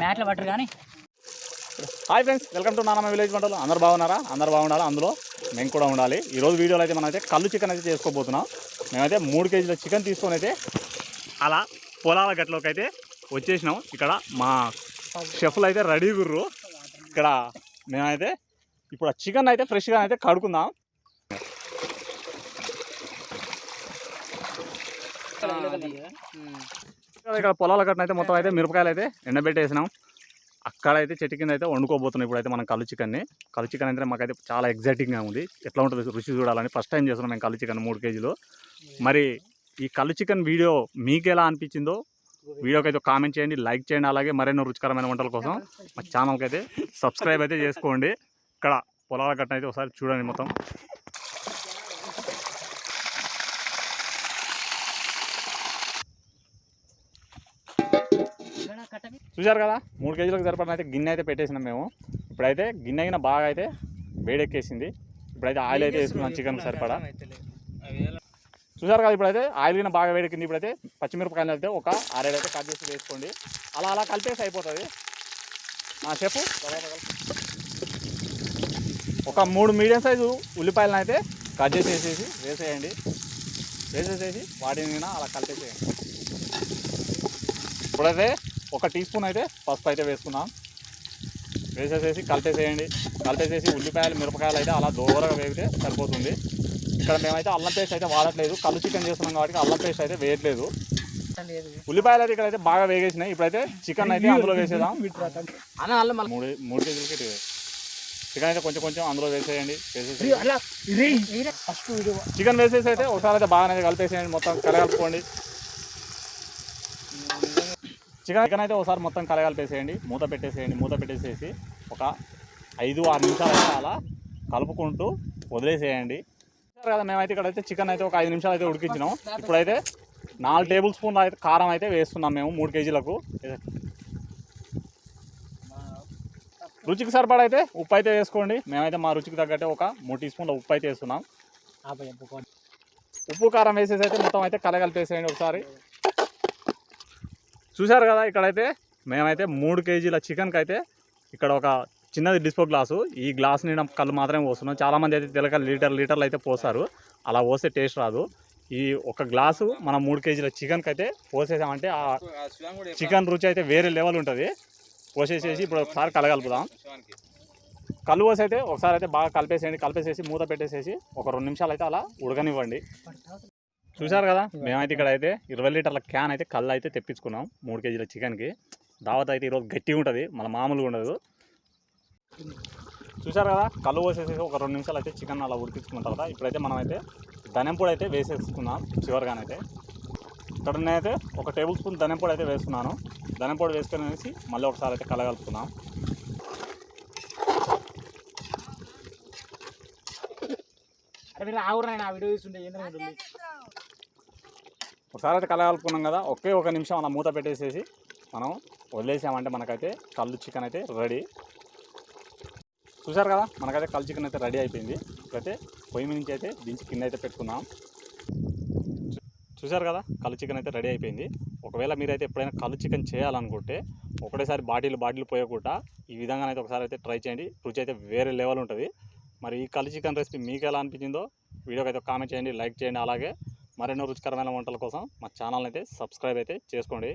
మ్యాట్లో పట్టరు కానీ. Hi friends, welcome to నానమ్మ village వంటలు. అందరు బాగున్నారా? అందరు బాగుండాలి, అందులో మేము కూడా ఉండాలి. ఈరోజు వీడియోలో అయితే మనం అయితే కళ్ళు చికెన్ అయితే చేసుకోబోతున్నాం. మేమైతే 3 కేజీల చికెన్ తీసుకొని అయితే అలా పొలాల గట్లోకి అయితే వచ్చేసినాం. ఇక్కడ మా షెఫ్లు అయితే రెడీ గుర్రు. ఇక్కడ మేమైతే ఇప్పుడు ఆ చికెన్ అయితే ఫ్రెష్గా అయితే కడుకుందాం. ఇక్కడ పొలాల గట్న అయితే మొత్తం అయితే మిరపకాయలు అయితే ఎండబెట్టేసినాం. అక్కడైతే చెట్టు కింద అయితే వండుకోబోతున్నాం. ఇప్పుడైతే మనం కళ్ళు చికెన్ అయితే మాకైతే చాలా ఎగ్జైటింగ్గా ఉంది. ఎట్లా ఉంటుంది రుచి చూడాలని ఫస్ట్ టైం చేస్తున్నాం మేము కళ్ళు చికెన్ 3 కేజీలు. మరి ఈ కళ్ళు చికెన్ వీడియో మీకు ఎలా అనిపించిందో వీడియోకి అయితే కామెంట్ చేయండి, లైక్ చేయండి. అలాగే మరెన్నో రుచికరమైన వంటల కోసం మా ఛానల్కి అయితే సబ్స్క్రైబ్ అయితే చేసుకోండి. ఇక్కడ పొలాల గట్న అయితే ఒకసారి చూడండి మొత్తం. చూశారు కదా, 3 కేజీలకు సరిపడిన అయితే గిన్నె అయితే పెట్టేసినాం మేము. ఇప్పుడైతే గిన్నె అయినా బాగా అయితే వేడెక్కేసింది. ఇప్పుడైతే ఆయిల్ అయితే వేసుకున్నాం చికెన్కి సరిపడా. చూసారు కదా, ఇప్పుడైతే ఆయిల్ గిన్నె బాగా వేడెక్కింది. ఇప్పుడైతే పచ్చిమిరపకాయలు అయితే ఒక 6 అయితే కట్ చేసి వేసుకోండి. అలా అలా కలిపేసి అయిపోతుంది. చెప్పు. ఒక 3 మీడియం సైజు ఉల్లిపాయలను అయితే కట్ చేసి వేసేయండి. వేసేసేసి వాటిని అలా కలిపేసేయండి. ఇప్పుడైతే 1 టీ స్పూన్ అయితే పసుపు అయితే వేసుకున్నాం. వేసేసేసి కలిపేసేయండి. కలిపేసేసి ఉల్లిపాయలు మిరపకాయలు అయితే అలా దూరంగా వేగితే సరిపోతుంది. ఇక్కడ మేమైతే అల్లం పేస్ట్ అయితే వాడట్లేదు, కళ్ళు చికెన్ చేస్తున్నాం కాబట్టి అల్లం పేస్ట్ అయితే వేయట్లేదు. ఉల్లిపాయలు అయితే ఇక్కడైతే బాగా వేగేసినాయి. ఇప్పుడైతే చికెన్ అయితే అందులో వేసేద్దాం. 3 కేజీలకి చికెన్ అయితే కొంచెం అందులో వేసేయండి. చికెన్ వేసేసి అయితే ఒకసారి అయితే బాగానే కలిపేసేయండి. మొత్తం కలగలుపుకోండి. చికెన్ అయితే ఒకసారి మొత్తం కలగలిపేసేయండి. మూత పెట్టేసేసి ఒక 5-6 నిమిషాలు అయితే అలా కలుపుకుంటూ వదిలేసేయండి. కదా, మేమైతే ఇక్కడైతే చికెన్ అయితే ఒక 5 నిమిషాలు అయితే ఉడికించినాం. ఇప్పుడైతే 4 టేబుల్ స్పూన్లు అయితే కారం అయితే వేస్తున్నాం మేము 3 కేజీలకు. రుచికి సరిపడా అయితే ఉప్పు అయితే వేసుకోండి. మేమైతే మా రుచికి తగ్గట్టే ఒక 3 టీ స్పూన్ల ఉప్పు అయితే వేస్తున్నాం. ఉప్పు కారం వేసేసి అయితే మొత్తం అయితే కలగలిపేసేయండి ఒకసారి. చూశారు కదా, ఇక్కడైతే మేమైతే 3 కేజీల చికెన్కి అయితే ఇక్కడ ఒక చిన్నది డిస్పో గ్లాసు, ఈ గ్లాస్ నిండా కళ్ళు మాత్రమే పోస్తున్నాం. చాలామంది అయితే తెలక లీటర్లు అయితే పోస్తారు. అలా పోస్తే టేస్ట్ రాదు. ఈ ఒక గ్లాసు మనం 3 కేజీల చికెన్కి అయితే పోసేసామంటే ఆ చికెన్ రుచి అయితే వేరే లెవెల్ ఉంటుంది. పోసేసేసి ఇప్పుడు ఒకసారి కలగలుపుదాం. కళ్ళు పోసి అయితే ఒకసారి అయితే బాగా కలిపేసేసి మూత పెట్టేసేసి ఒక 2 నిమిషాలు అయితే అలా ఉడకనివ్వండి. చూశారు కదా, మేమైతే ఇక్కడ అయితే 20 లీటర్ల క్యాన్ అయితే కళ్ళు అయితే తెప్పించుకున్నాం 3 కేజీల చికెన్కి. దావత్ అయితే ఈరోజు గట్టిగా ఉంటుంది, మన మామూలుగా ఉండదు. చూశారు కదా, కళ్ళు పోసేసి ఒక 2 నిమిషాలు అయితే చికెన్ అలా ఉడికించుకున్న తర్వాత ఇప్పుడైతే మనం అయితే ధనియం పొడి అయితే వేసేసుకున్నాం చివరిగానైతే. ఇక్కడ నేనైతే 1 టేబుల్ స్పూన్ ధనియం పొడి అయితే వేసుకున్నాను. ధనియం పొడి వేసుకునేసి మళ్ళీ ఒకసారి అయితే కలగలుపుకున్నాం. ఒకసారి అయితే కలగలుపుకున్నాం కదా, ఒక నిమిషం అలా మూత పెట్టేసేసి మనం వదిలేసామంటే మనకైతే కళ్ళు చికెన్ అయితే రెడీ. చూశారు కదా, మనకైతే కళ్ళు చికెన్ అయితే రెడీ అయిపోయింది. ఇప్పుడైతే పొయ్యి మీద నుంచి అయితే దించి కింద అయితే పెట్టుకుందాం. చూశారు కదా, కళ్ళు చికెన్ అయితే రెడీ అయిపోయింది. ఒకవేళ మీరైతే ఎప్పుడైనా కళ్ళు చికెన్ చేయాలనుకుంటే ఒకటేసారి బాటిల్ పోయకుండా ఈ విధంగా అయితే ఒకసారి అయితే ట్రై చేయండి. రుచి అయితే వేరే లెవెల్ ఉంటుంది. మరి ఈ కళ్ళు చికెన్ రెసిపీ మీకు ఎలా అనిపించిందో వీడియోకి అయితే కామెంట్ చేయండి, లైక్ చేయండి. అలాగే మరెన్నో రుచికరమైన వంటల కోసం మా ఛానల్ని అయితే సబ్స్క్రైబ్ అయితే చేసుకోండి.